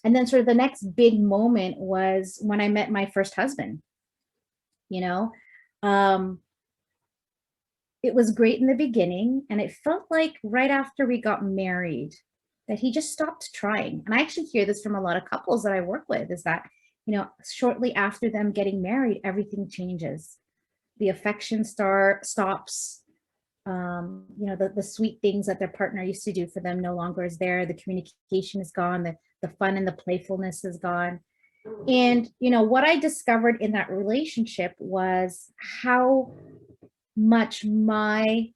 And then sort of the next big moment was when I met my first husband, you know. Um, it was great in the beginning, and it felt like right after we got married that he just stopped trying. And I actually hear this from a lot of couples that I work with, is that, shortly after them getting married, everything changes. The affection stops. The sweet things that their partner used to do for them no longer is there. The communication is gone. The fun and the playfulness is gone. And, what I discovered in that relationship was how much my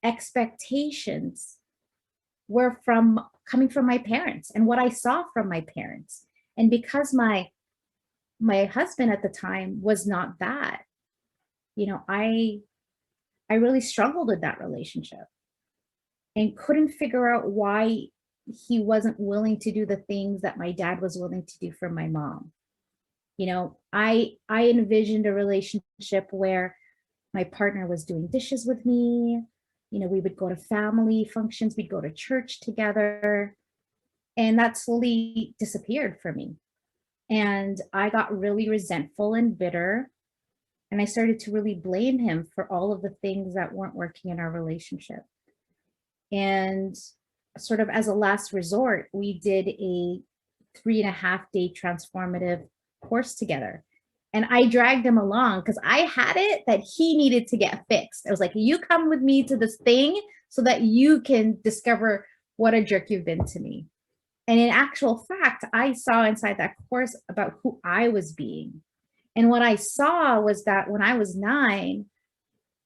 expectations were coming from my parents and what I saw from my parents. And because my husband at the time was not that, I really struggled with that relationship and couldn't figure out why he wasn't willing to do the things that my dad was willing to do for my mom. I envisioned a relationship where my partner was doing dishes with me. We would go to family functions, we'd go to church together. And that slowly disappeared for me. And I got really resentful and bitter. And I started to really blame him for all of the things that weren't working in our relationship. And sort of as a last resort, we did a 3.5-day transformative course together. And I dragged him along because I had it that he needed to get fixed. I was like, you come with me to this thing so that you can discover what a jerk you've been to me. And in actual fact, I saw inside that course about who I was being. And what I saw was that when I was 9,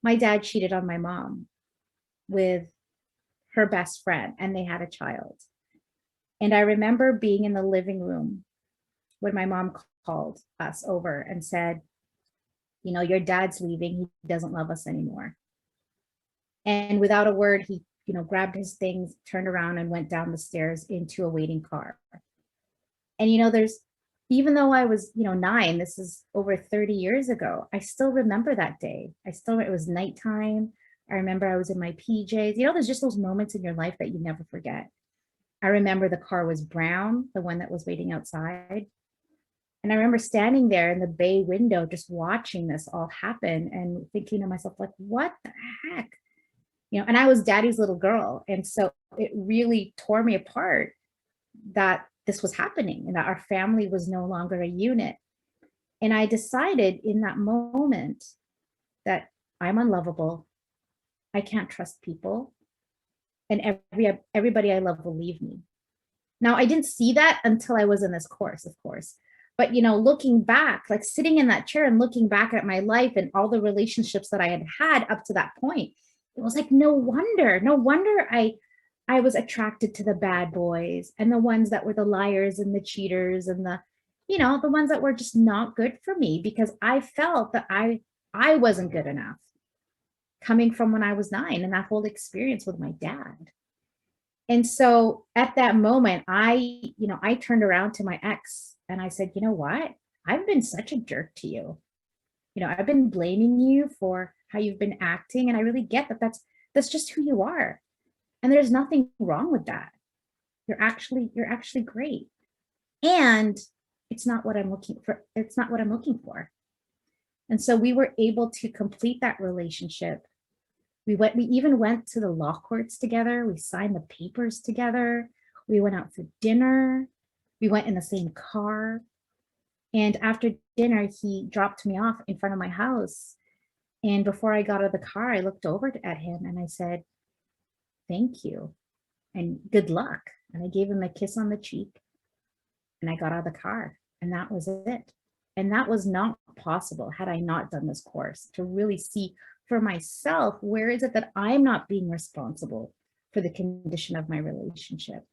my dad cheated on my mom with her best friend, and they had a child. And I remember being in the living room when my mom called us over and said, your dad's leaving. He doesn't love us anymore. And without a word, he, grabbed his things, turned around and went down the stairs into a waiting car. And, even though I was, 9, this is over 30 years ago, I still remember that day. It was nighttime. I remember I was in my PJs. There's just those moments in your life that you never forget. I remember the car was brown, the one that was waiting outside. And I remember standing there in the bay window, just watching this all happen and thinking to myself, like, what the heck? And I was daddy's little girl. And so it really tore me apart that this was happening and that our family was no longer a unit. And I decided in that moment that I'm unlovable. I can't trust people. And everybody I love will leave me. Now, I didn't see that until I was in this course, of course. But, looking back, like sitting in that chair and looking back at my life and all the relationships that I had had up to that point, it was like, no wonder I was attracted to the bad boys and the ones that were the liars and the cheaters and the ones that were just not good for me, because I felt that I wasn't good enough coming from when I was 9 and that whole experience with my dad. And so at that moment, I turned around to my ex and I said, you know what? I've been such a jerk to you. I've been blaming you for how you've been acting. And I really get that that's just who you are. And there's nothing wrong with that. You're actually great. And it's not what I'm looking for. It's not what I'm looking for. And so we were able to complete that relationship. We even went to the law courts together. We signed the papers together. We went out for dinner. We went in the same car. And after dinner, he dropped me off in front of my house. And before I got out of the car, I looked over at him and I said, thank you and good luck. And I gave him a kiss on the cheek and I got out of the car, and that was it. And that was not possible had I not done this course, to really see for myself, where is it that I'm not being responsible for the condition of my relationship?